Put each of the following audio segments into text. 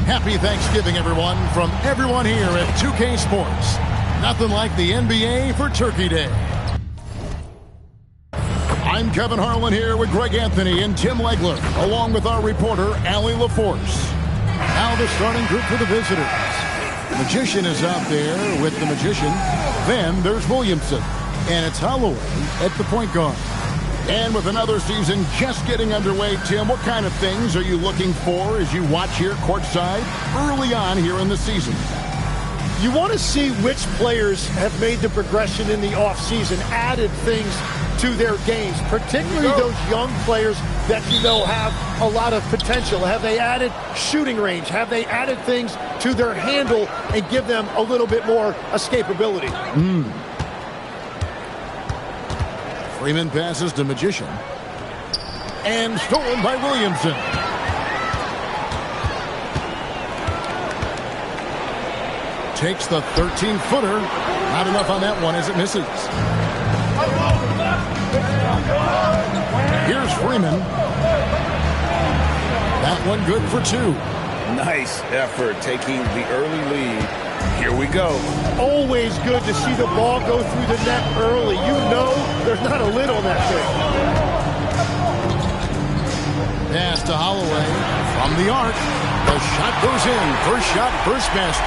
Happy Thanksgiving, everyone, from everyone here at 2K Sports. Nothing like the NBA for Turkey Day. I'm Kevin Harlan here with Greg Anthony and Tim Legler, along with our reporter, Allie LaForce. Now the starting group for the visitors. Magician is out there with the Magician. Then there's Williamson. And it's Holloway at the point guard. And with another season just getting underway, Tim, what kind of things are you looking for as you watch here courtside early on here in the season? You want to see which players have made the progression in the offseason, added things to their games, particularly those young players that you know have a lot of potential. Have they added shooting range? Have they added things to their handle and give them a little bit more escapability? Freeman passes to Magician. And stolen by Williamson. Takes the 13-footer. Not enough on that one as it misses. Here's Freeman. That one good for two. Nice effort taking the early lead. Here we go. Always good to see the ball go through the net early. You know there's not a lid on that thing. Pass to Holloway from the arc. The shot goes in. First shot, first basket.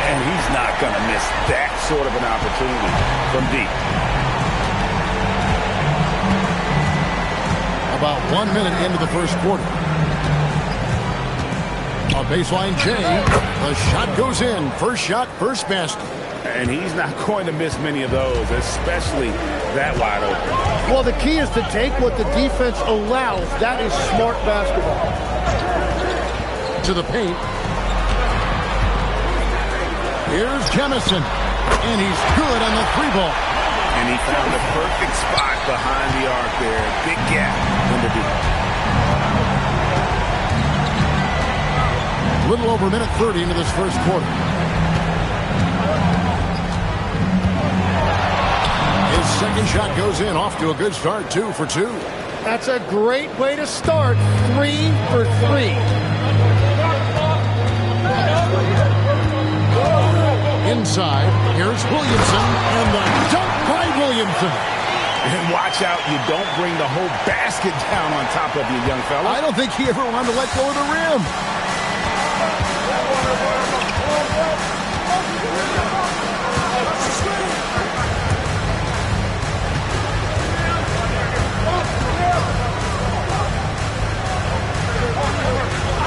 And he's not going to miss that sort of an opportunity from deep. About 1 minute into the first quarter. A baseline J. The shot goes in. First shot, first basket. And he's not going to miss many of those, especially that wide open. Well, the key is to take what the defense allows. That is smart basketball. To the paint. Here's Jemison. And he's good on the three ball. And he found the perfect spot behind the arc there. Big gap in the deep. A little over a minute 30 into this first quarter. His second shot goes in, off to a good start, 2 for 2. That's a great way to start, 3 for 3. Inside, here's Williamson, and the dunk by Williamson. And watch out, you don't bring the whole basket down on top of you, young fella. I don't think he ever wanted to let go of the rim.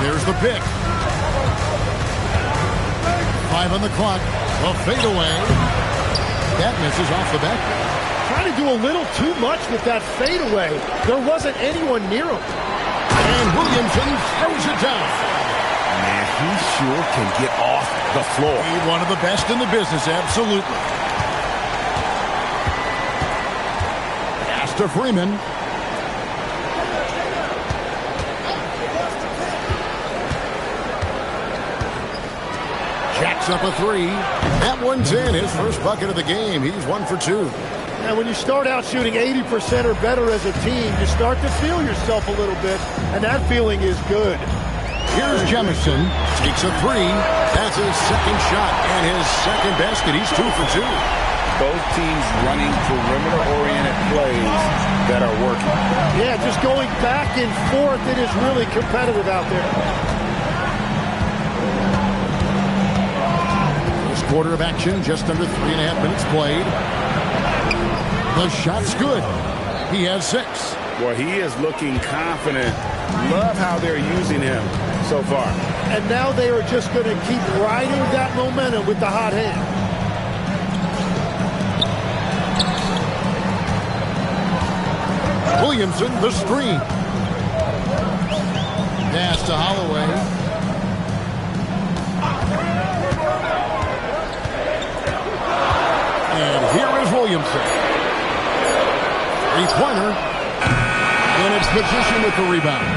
There's the pick. 5 on the clock. A fadeaway. That misses off the back. Trying to do a little too much with that fadeaway. There wasn't anyone near him. And Williamson throws it down. Man, he sure can get off the floor. He's one of the best in the business, absolutely. Pass to Freeman. Jacks up a three. That one's in. His first bucket of the game. He's 1 for 2. And when you start out shooting 80% or better as a team, you start to feel yourself a little bit, and that feeling is good. Here's Jemison. Takes a three. That's his second shot and his second basket. He's 2 for 2. Both teams running perimeter-oriented plays that are working. Yeah, just going back and forth. It is really competitive out there. First quarter of action, just under 3.5 minutes played. The shot's good. He has 6. Well, he is looking confident. Love how they're using him so far. And now they are just going to keep riding that momentum with the hot hand. Williamson, the screen. Pass to Holloway. And here is Williamson. Three-pointer. And it's Magician with the rebound.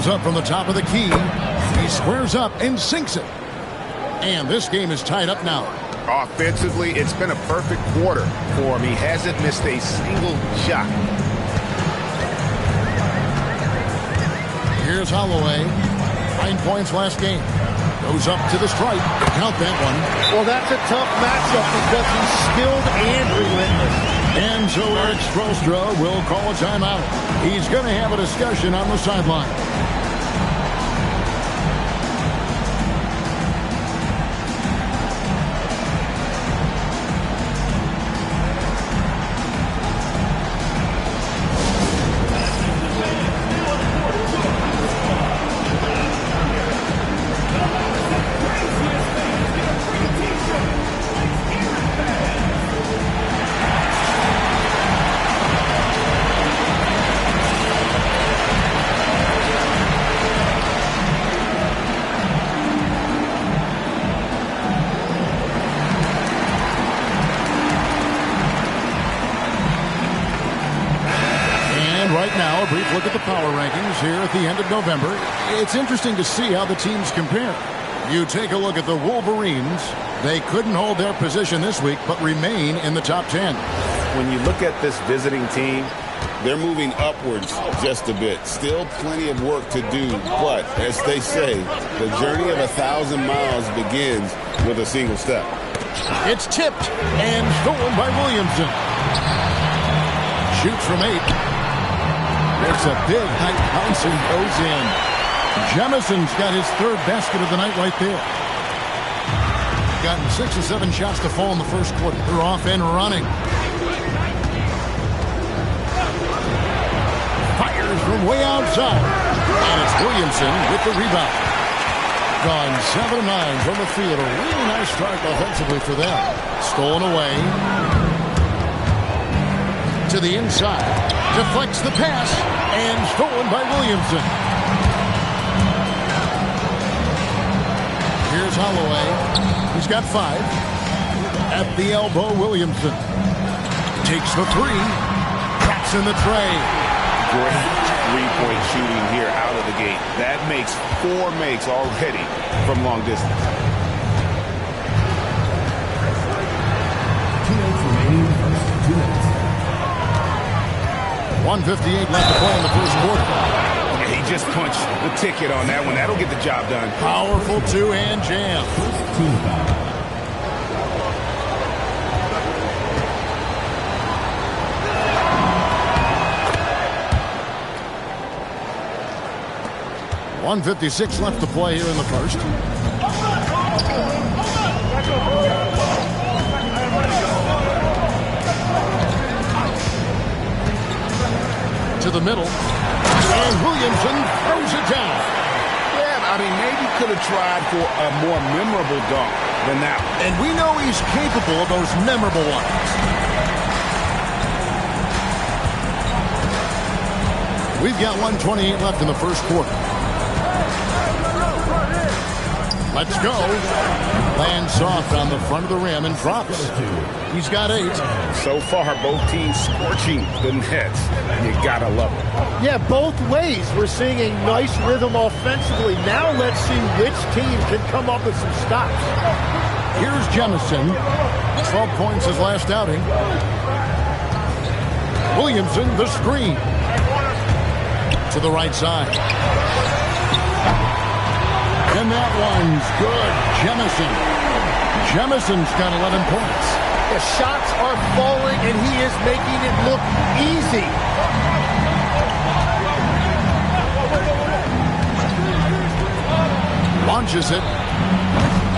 goes up from the top of the key. He squares up and sinks it. And this game is tied up now. Offensively, it's been a perfect quarter for him. He hasn't missed a single shot. Here's Holloway. 9 points last game. Goes up to the stripe. Count that one. Well, that's a tough matchup because he's skilled and relentless. And so Eric Spoelstra will call a timeout. He's going to have a discussion on the sideline. Right now, a brief look at the power rankings here at the end of November. It's interesting to see how the teams compare. You take a look at the Wolverines. They couldn't hold their position this week, but remain in the top 10. When you look at this visiting team, they're moving upwards just a bit. Still plenty of work to do, but as they say, the journey of 1,000 miles begins with a single step. It's tipped and stolen by Williamson. Shoots from 8. It's a big height bounce and goes in. Jemison's got his 3rd basket of the night right there. Gotten 6 or 7 shots to fall in the first quarter. They're off and running. Fires from way outside. And it's Williamson with the rebound. Gone 7 of 9 from the field. A really nice start offensively for them. Stolen away. To the inside. Deflects the pass, and stolen by Williamson. Here's Holloway. He's got 5. At the elbow, Williamson. Takes the 3. Cracks in the tray. Great three-point shooting here out of the gate. That makes 4 makes already from long distance. 2 minutes remaining in the first 2 minutes. 1:58 left to play in the first quarter. Yeah, he just punched the ticket on that one. That'll get the job done. Powerful two-hand jam. Team foul. .156 left to play here in the first. To the middle, and Williamson throws it down. Yeah, I mean, maybe could have tried for a more memorable dunk than that one. And we know he's capable of those memorable ones. We've got 1:28 left in the first quarter. Let's go. Lands soft on the front of the rim and drops. He's got 8. So far, both teams scorching the nets. You gotta love it. Yeah, both ways. We're seeing a nice rhythm offensively. Now let's see which team can come up with some stops. Here's Jemison. 12 points his last outing. Williamson, the screen. To the right side. And that one's good. Jemison's got 11 points. The shots are falling, and he is making it look easy. Launches it.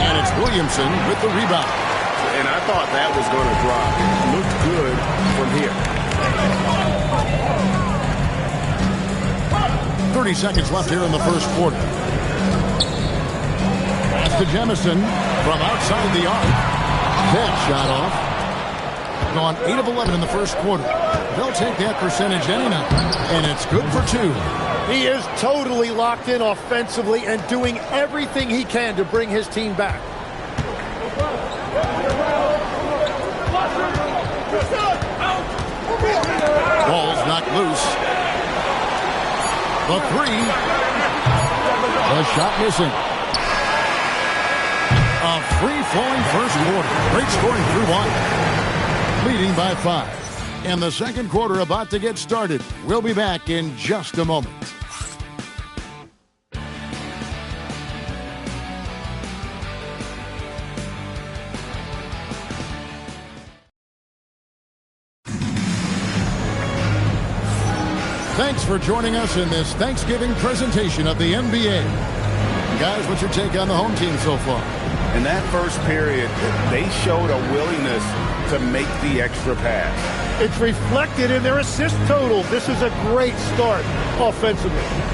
And it's Williamson with the rebound. And I thought that was going to drop. It looked good from here. 30 seconds left here in the first quarter. Pass to Jemison from outside the arc. That shot off. Gone 8 of 11 in the first quarter. They'll take that percentage any night. And it's good for 2. He is totally locked in offensively and doing everything he can to bring his team back. Ball's knocked loose. The 3. The shot missing. A free-flowing first quarter. Great scoring through one. Leading by 5. And the second quarter about to get started. We'll be back in just a moment. Thanks for joining us in this Thanksgiving presentation of the NBA. Guys, what's your take on the home team so far? In that first period, they showed a willingness to make the extra pass. It's reflected in their assist total. This is a great start offensively.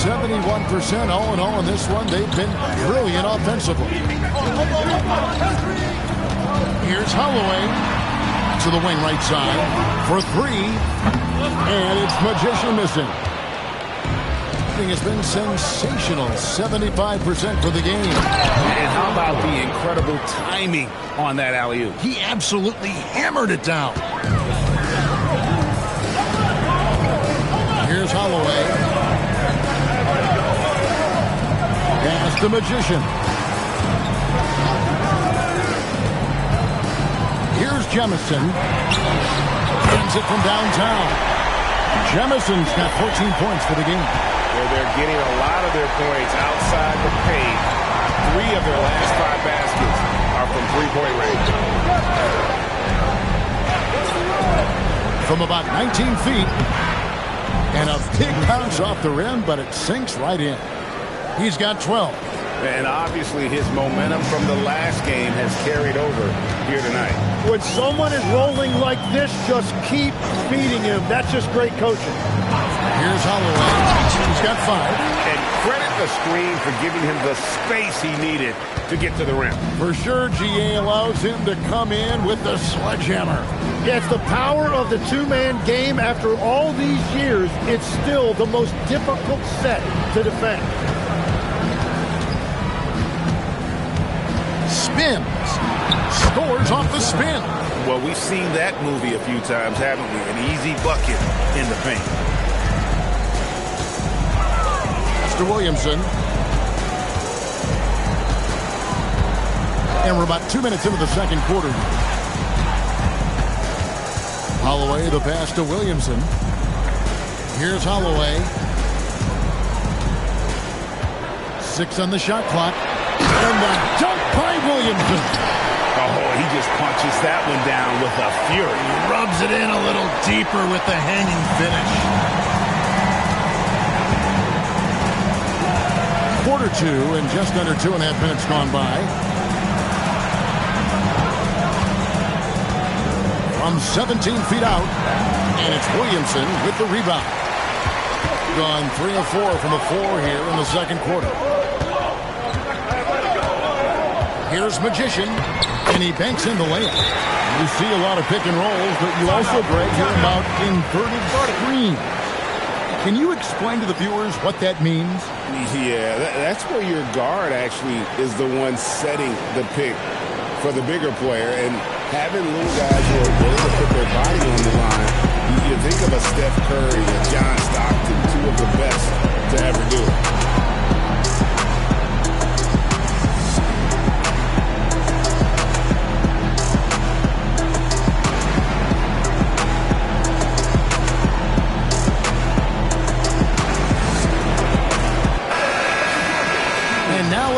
71% all in all in this one. They've been brilliant offensively. Here's Holloway to the wing right side for three. And it's Magician missing. Has been sensational. 75% for the game. And how about the incredible timing on that alley-oop? He absolutely hammered it down. Here's Holloway. Pass the Magician. Here's Jemison. Sends it from downtown. Jemison's got 14 points for the game. Well, they're getting a lot of their points outside the paint. 3 of their last 5 baskets are from three-point range. From about 19 feet. And a big bounce off the rim, but it sinks right in. He's got 12. And obviously his momentum from the last game has carried over here tonight. When someone is rolling like this, just keep feeding him. That's just great coaching. Here's Holloway. He's got 5. And credit the screen for giving him the space he needed to get to the rim. For sure, GA allows him to come in with the sledgehammer. Yeah, it's the power of the two-man game. After all these years, it's still the most difficult set to defend. Spins. Scores off the spin. Well, we've seen that movie a few times, haven't we? An easy bucket in the paint. Mr. Williamson. And we're about 2 minutes into the second quarter. Holloway, the pass to Williamson. Here's Holloway. 6 on the shot clock. And the dunk by Williamson. Oh, he just punches that one down with a fury. He rubs it in a little deeper with the hanging finish. Quarter 2 and just under 2.5 minutes gone by. From 17 feet out, and it's Williamson with the rebound. Gone 3 of 4 from the floor here in the second quarter. Here's Magician, and he banks in the layup. You see a lot of pick and rolls, but you also, Greg, hear about inverted screens. Can you explain to the viewers what that means? Yeah, that's where your guard actually is the one setting the pick for the bigger player, and having little guys who are willing to put their body on the line. You think of a Steph Curry, a John Stockton, 2 of the best to ever do it.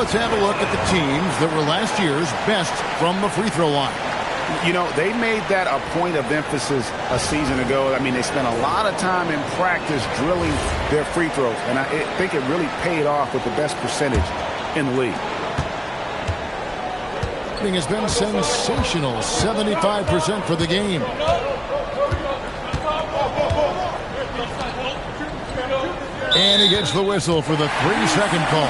Let's have a look at the teams that were last year's best from the free throw line. You know, they made that a point of emphasis a season ago. I mean, they spent a lot of time in practice drilling their free throws, and I think it really paid off with the best percentage in the league. It has been sensational, 75% for the game. And he gets the whistle for the 3-second call.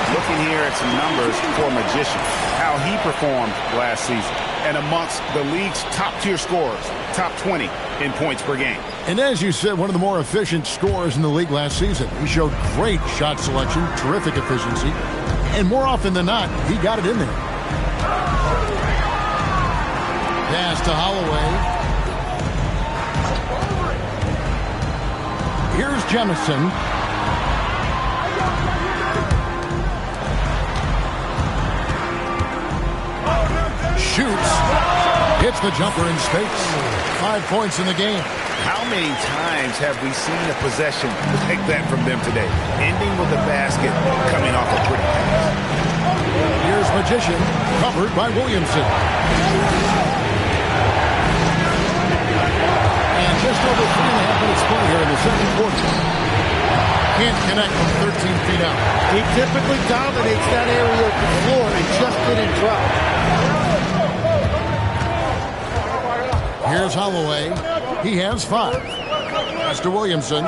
Looking here at some numbers for Magician, how he performed last season, and amongst the league's top-tier scorers, top 20 in points per game. And as you said, one of the more efficient scorers in the league last season. He showed great shot selection, terrific efficiency, and more often than not, he got it in there. Pass to Holloway. Here's Jemison. Shoots. Hits the jumper in space. 5 points in the game. How many times have we seen a possession like that from them today? Ending with a basket, coming off a pretty pass. Here's Magician, covered by Williamson. And just over 3.5 minutes play here in the second quarter. Can't connect from 13 feet out. He typically dominates that area of the floor and just didn't drop. Here's Holloway. He has 5. Pass to Williamson.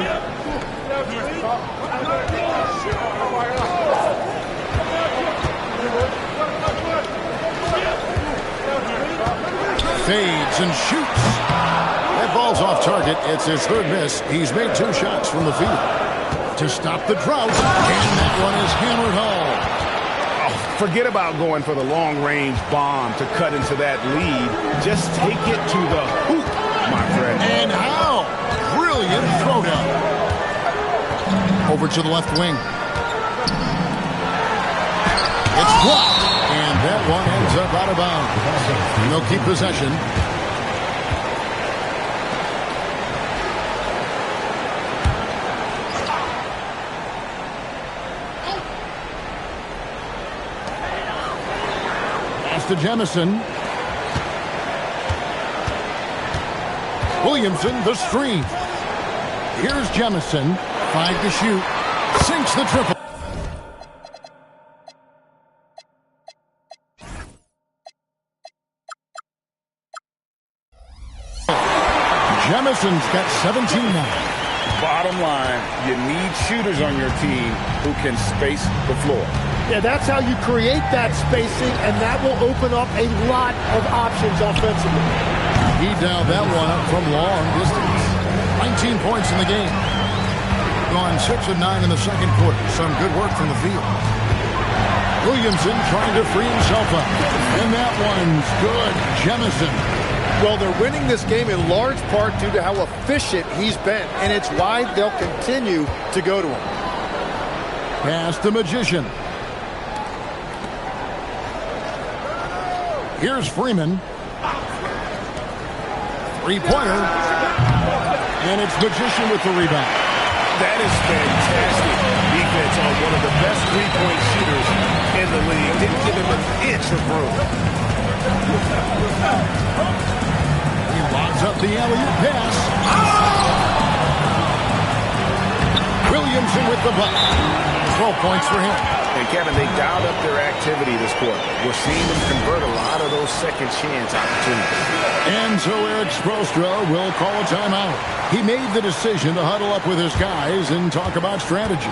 Jemison shoots. That ball's off target. It's his third miss. He's made 2 shots from the field to stop the drought. And that one is hammered home. Forget about going for the long-range bomb to cut into that lead. Just take it to the hoop, my friend. And how? Brilliant throwdown. Over to the left wing. It's blocked. And that one ends up out of bounds. They'll keep possession. To Jemison. Williamson, the screen. Here's Jemison. 5 to shoot. Sinks the triple. Jemison's got 17 now. Bottom line, you need shooters on your team who can space the floor. Yeah, that's how you create that spacing, and that will open up a lot of options offensively. He dialed that one up from long distance. 19 points in the game. Gone 6 of 9 in the second quarter. Some good work from the field. Williamson trying to free himself up. And that one's good. Jemison. Well, they're winning this game in large part due to how efficient he's been, and it's why they'll continue to go to him. Pass the Magician. Here's Freeman. 3-pointer. And it's Magician with the rebound. That is fantastic defense on one of the best three-point shooters in the league. Didn't give him an inch of room. He lobs up the alley-oop pass. Williamson with the buck. 12 points for him. And Kevin, they dialed up their activity this quarter. We're seeing them convert a lot of those second chance opportunities. And so Eric Spoelstra will call a timeout. He made the decision to huddle up with his guys and talk about strategy.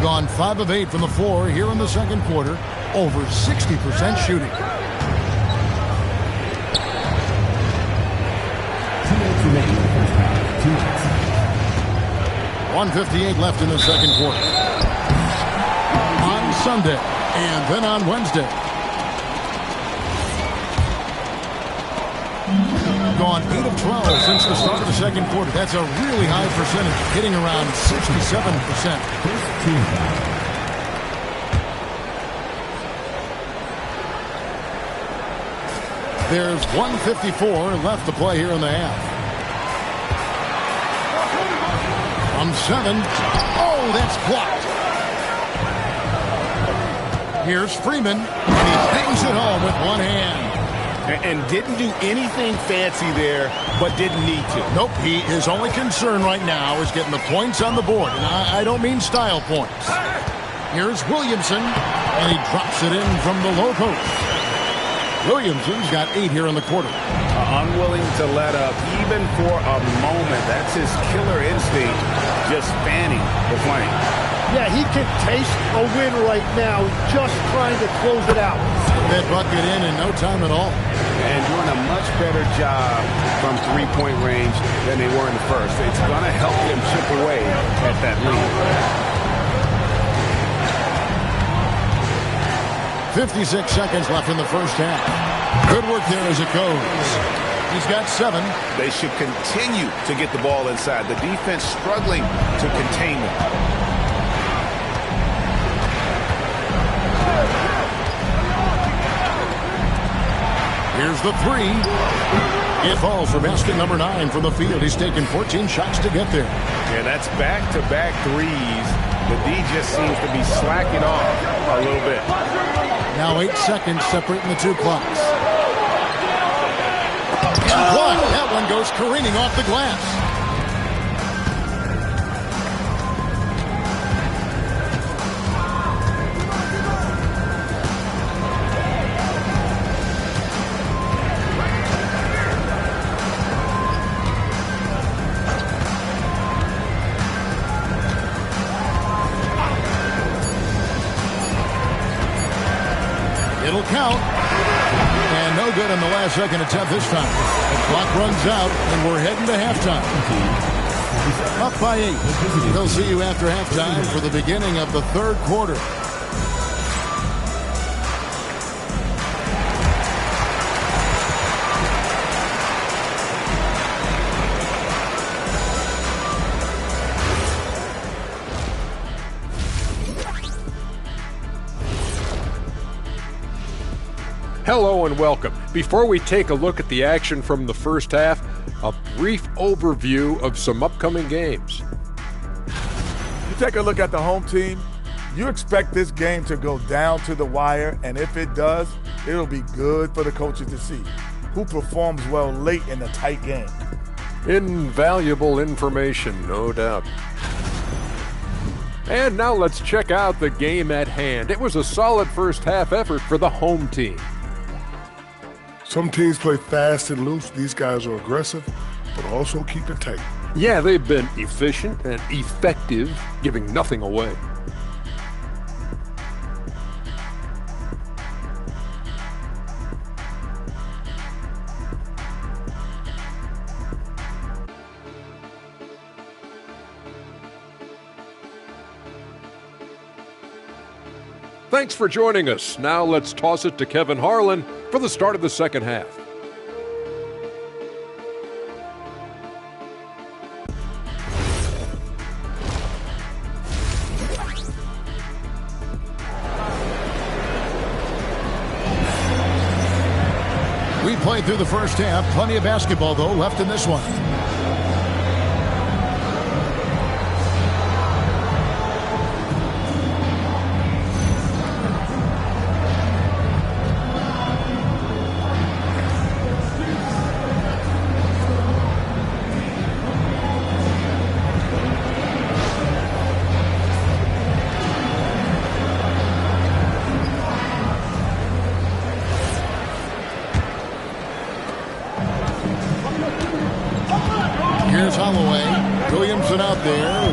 Gone 5 of 8 from the floor here in the second quarter. Over 60% shooting. 1:58 left in the second quarter. On Sunday and then on Wednesday. Gone 8 of 12 since the start of the second quarter. That's a really high percentage, hitting around 67%. There's 1:54 left to play here in the half. From 7. Oh, that's blocked. Here's Freeman, and he bangs it home with one hand. And didn't do anything fancy there, but didn't need to. Nope, his only concern right now is getting the points on the board, and I don't mean style points. Here's Williamson, and he drops it in from the low post. Williamson's got 8 here in the quarter. Unwilling to let up, even for a moment. That's his killer instinct, just fanning the flame. Yeah, he can taste a win right now, just trying to close it out. That bucket in no time at all. And doing a much better job from three-point range than they were in the first. It's going to help them chip away at that lead. 56 seconds left in the first half. Good work there as it goes. He's got 7. They should continue to get the ball inside. The defense struggling to contain them. Here's the 3. It falls for basket number 9 from the field. He's taken 14 shots to get there. Yeah, that's back-to-back threes. The D just seems to be slacking off a little bit. Now 8 seconds separating the two clocks. And blocked. That one goes careening off the glass. count. And no good in the last second attempt this time. The clock runs out, and we're heading to halftime. Up by 8. They'll see you after halftime for the beginning of the third quarter. Hello and welcome. Before we take a look at the action from the first half, a brief overview of some upcoming games. You take a look at the home team, you expect this game to go down to the wire, and if it does, it'll be good for the coaches to see who performs well late in a tight game. Invaluable information, no doubt. And now let's check out the game at hand. It was a solid first half effort for the home team. Some teams play fast and loose. These guys are aggressive, but also keep it tight. Yeah, they've been efficient and effective, giving nothing away. Thanks for joining us. Now let's toss it to Kevin Harlan for the start of the second half. We played through the first half. Plenty of basketball, though, left in this one.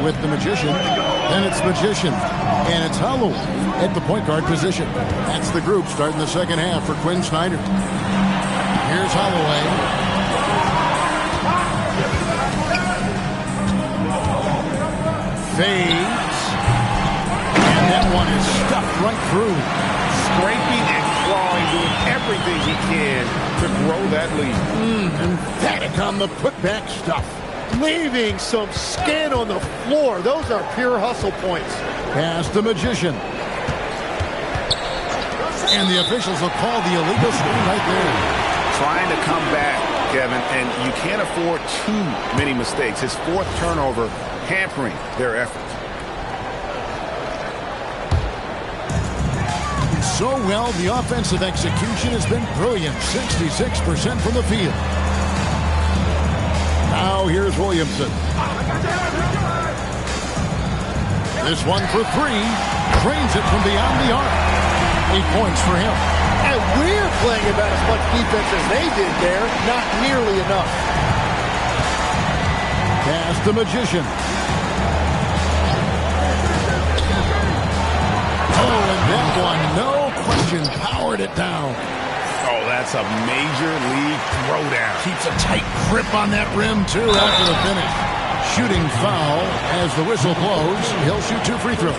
With the Magician, and it's Magician, and it's Holloway at the point guard position. That's the group starting the second half for Quinn Snyder. Here's Holloway. Fades. And that one is stuffed right through. Scraping and clawing, doing everything he can to grow that lead. Emphatic on the putback stuff. Leaving some skin on the floor. Those are pure hustle points. Pass the Magician. And the officials will call the illegal screen right there. Trying to come back, Kevin, and you can't afford too many mistakes. His fourth turnover hampering their efforts. So well, the offensive execution has been brilliant. 66% from the field. Now here's Williamson. This one for 3. Trains it from beyond the arc. 8 points for him. And we're playing about as much defense as they did there. Not nearly enough. Pass the Magician. Oh, and that one, no question, powered it down. Oh, that's a major league throwdown. Keeps a tight grip on that rim, too, after the finish. Shooting foul as the whistle blows. He'll shoot 2 free throws.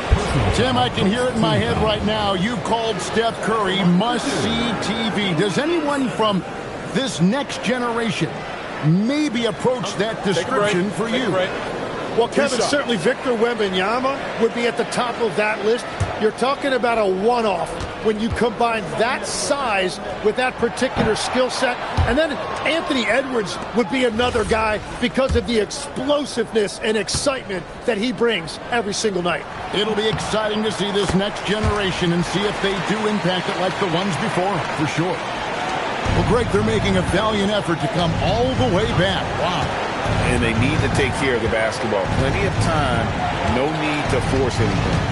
Tim, I can hear it in my head right now. You called Steph Curry must-see TV. Does anyone from this next generation maybe approach that description for you? Well, Kevin, certainly Victor Wembanyama would be at the top of that list. You're talking about a one-off when you combine that size with that particular skill set. And then Anthony Edwards would be another guy because of the explosiveness and excitement that he brings every single night. It'll be exciting to see this next generation and see if they do impact it like the ones before, for sure. Well, Greg, they're making a valiant effort to come all the way back. Wow. And they need to take care of the basketball. Plenty of time. No need to force anything.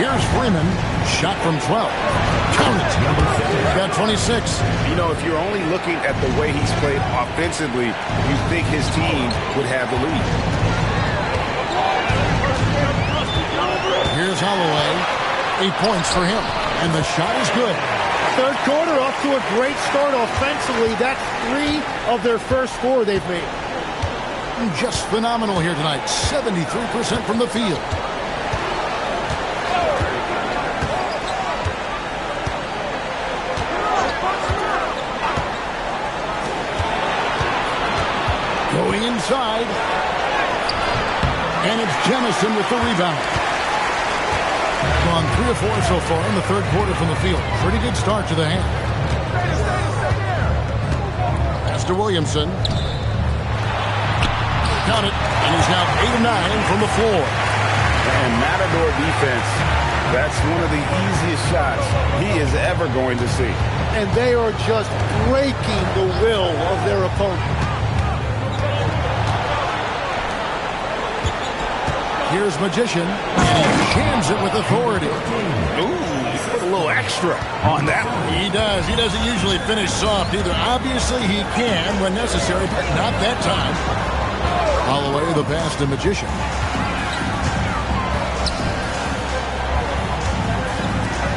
Here's Freeman. Shot from 12. Count it. Got 26. You know, if you're only looking at the way he's played offensively, you think his team would have the lead. Here's Holloway. 8 points for him. And the shot is good. third quarter off to a great start offensively. That's 3 of their first 4 they've made. Just phenomenal here tonight. 73% from the field. Going inside. And it's Jemison with the rebound. On 3 of 4 so far in the third quarter from the field. Pretty good start to the half. Pass to Williamson. Got it. And he's now 8 of 9 from the floor. And Matador defense, that's one of the easiest shots he is ever going to see. And they are just breaking the will of their opponent. Here's Magician, and he jams it with authority. Ooh, he put a little extra on that one. He does. He doesn't usually finish soft either. Obviously, he can when necessary, but not that time. Holloway, the pass to Magician.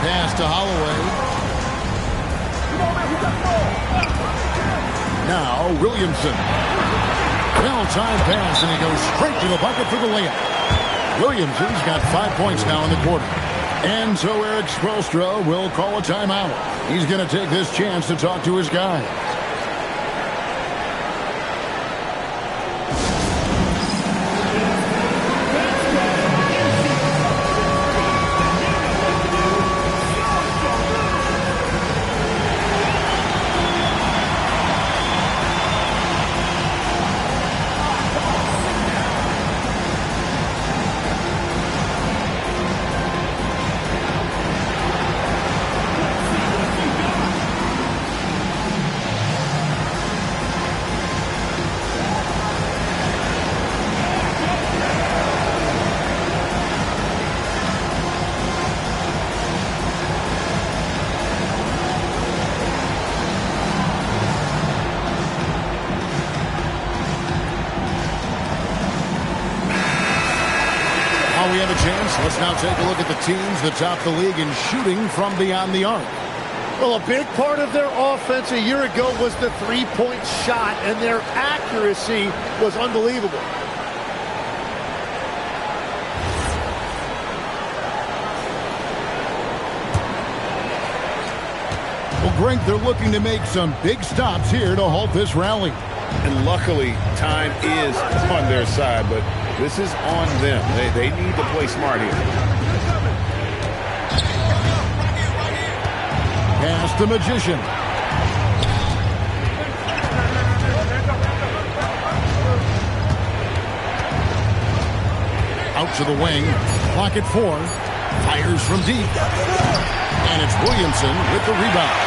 Pass to Holloway. Now, Williamson. Well-timed pass, and he goes straight to the bucket for the layup. Williamson's got 5 points now in the quarter. And so Eric Spoelstra will call a timeout. He's going to take this chance to talk to his guys. We have a chance. Let's now take a look at the teams that top the league in shooting from beyond the arc. Well, a big part of their offense a year ago was the three-point shot, and their accuracy was unbelievable. Well, Greg, they're looking to make some big stops here to halt this rally. And luckily, time is on their side, but this is on them. They need to play smart here. Pass the Magician. Out to the wing. Clock at 4. Fires from deep. And it's Williamson with the rebound.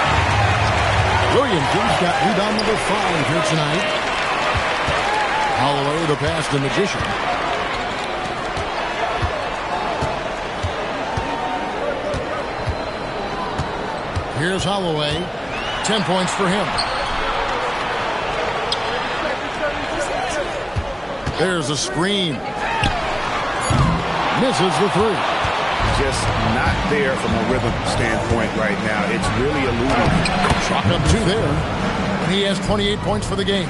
Williamson's got rebound number 5 here tonight. Holloway the pass to Magician. Here's Holloway. 10 points for him. There's a screen. Misses the 3. Just not there from a rhythm standpoint right now. It's really eluding. Chalk up 2 there. And he has 28 points for the game.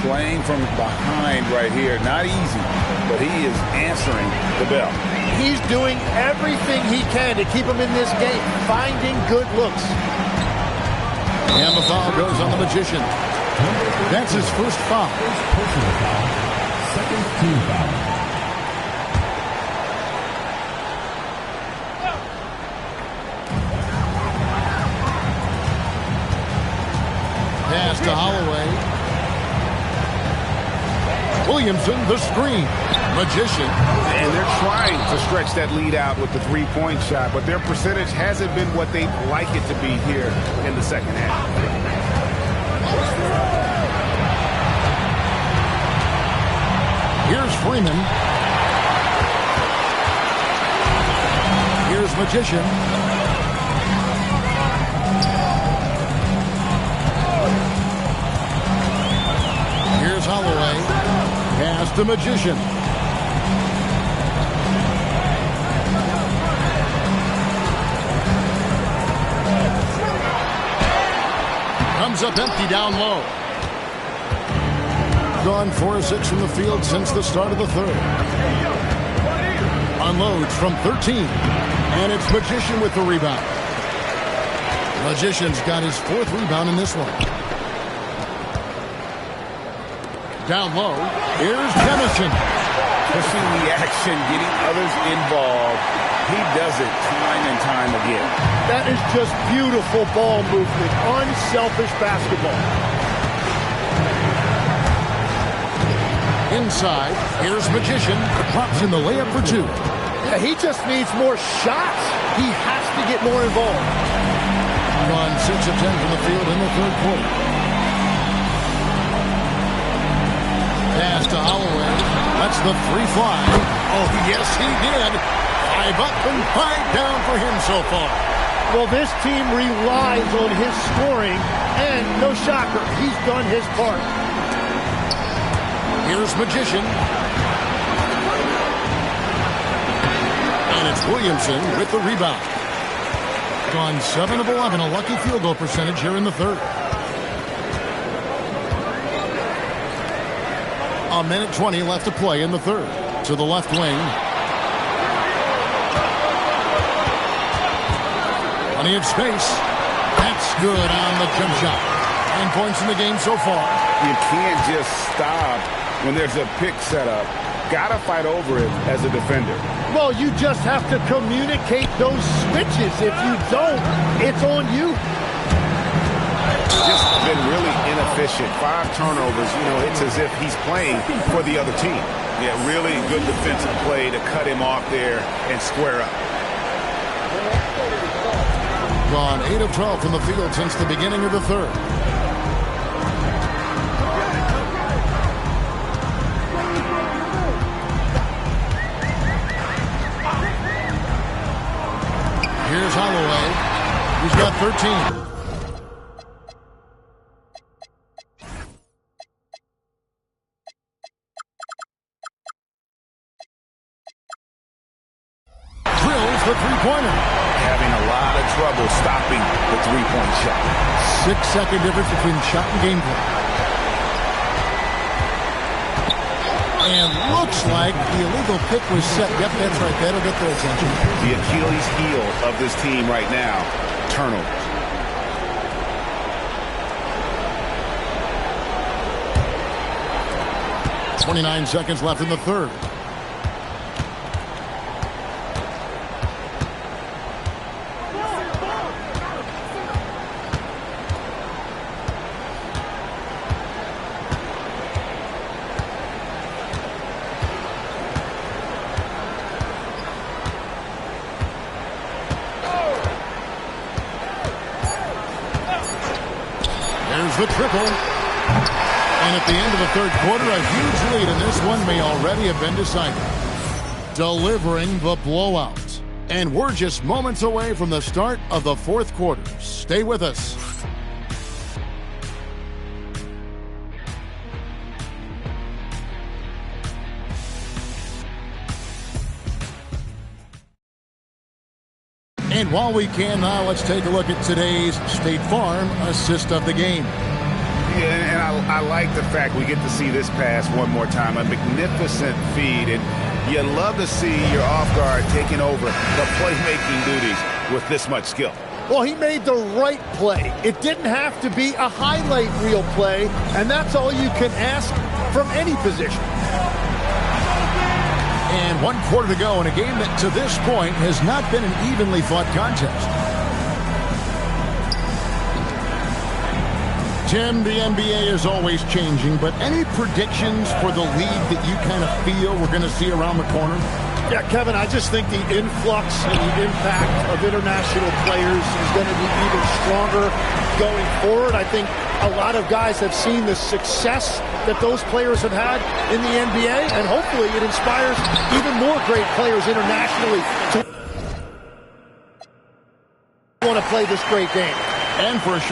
Playing from behind right here. Not easy, but he is answering the bell. He's doing everything he can to keep him in this game, finding good looks. And the foul goes on the Magician. That's his first foul. Personal foul. Second team foul. Pass to Holloway. Williamson, the screen. Magician. And they're trying to stretch that lead out with the three-point shot, but their percentage hasn't been what they'd like it to be here in the second half. Here's Freeman. Here's Magician. Here's Holloway. Pass to Magician. Comes up empty down low. Gone 4 of 6 from the field since the start of the third. Unloads from 13. And it's Magician with the rebound. Magician's got his 4th rebound in this one. Down low, here's Jemison. Pushing the action, getting others involved. He does it time and time again. That is just beautiful ball movement, unselfish basketball. Inside, here's Magician. Drops in the layup for 2. Yeah, he just needs more shots. He has to get more involved. Gone 6 of 10 from the field in the third quarter. Pass to Holloway. That's the free fly. Oh, yes, he did. 5 up and 5 down for him so far. Well, this team relies on his scoring, and no shocker, he's done his part. Here's Magician. And it's Williamson with the rebound. Gone 7 of 11, a lucky field goal percentage here in the third. A minute 20 left to play in the third. To the left wing. Plenty of space. That's good on the jump shot. 9 points in the game so far. You can't just stop when there's a pick set up. Gotta fight over it as a defender. Well, you just have to communicate those switches. If you don't, it's on you. Just been really inefficient. 5 turnovers. You know, it's as if he's playing for the other team. Yeah, really good defensive play to cut him off there and square up. Gone 8 of 12 from the field since the beginning of the third. Here's Holloway. He's got 13. Drills the three-pointer. Having a lot of trouble stopping the three-point shot. 6-second difference between shot and gameplay. And looks like the illegal pick was set. Yep, that's right. That'll get their attention. The Achilles heel of this team right now, turnovers. .29 seconds left in the third. The triple. And at the end of the third quarter, a huge lead, and this one may already have been decided. Delivering the blowout. And we're just moments away from the start of the fourth quarter. Stay with us. And while we can now, let's take a look at today's State Farm assist of the game. Yeah, and I like the fact we get to see this pass one more time. A magnificent feed, and you love to see your off guard taking over the playmaking duties with this much skill. Well, he made the right play. It didn't have to be a highlight reel play, and that's all you can ask from any position. And 1 quarter to go in a game that to this point has not been an evenly fought contest. Tim, the NBA is always changing, but any predictions for the league that you kind of feel we're going to see around the corner? Yeah, Kevin, I just think the influx and the impact of international players is going to be even stronger going forward. I think a lot of guys have seen the success that those players have had in the NBA, and hopefully it inspires even more great players internationally to want to play this great game. And for a short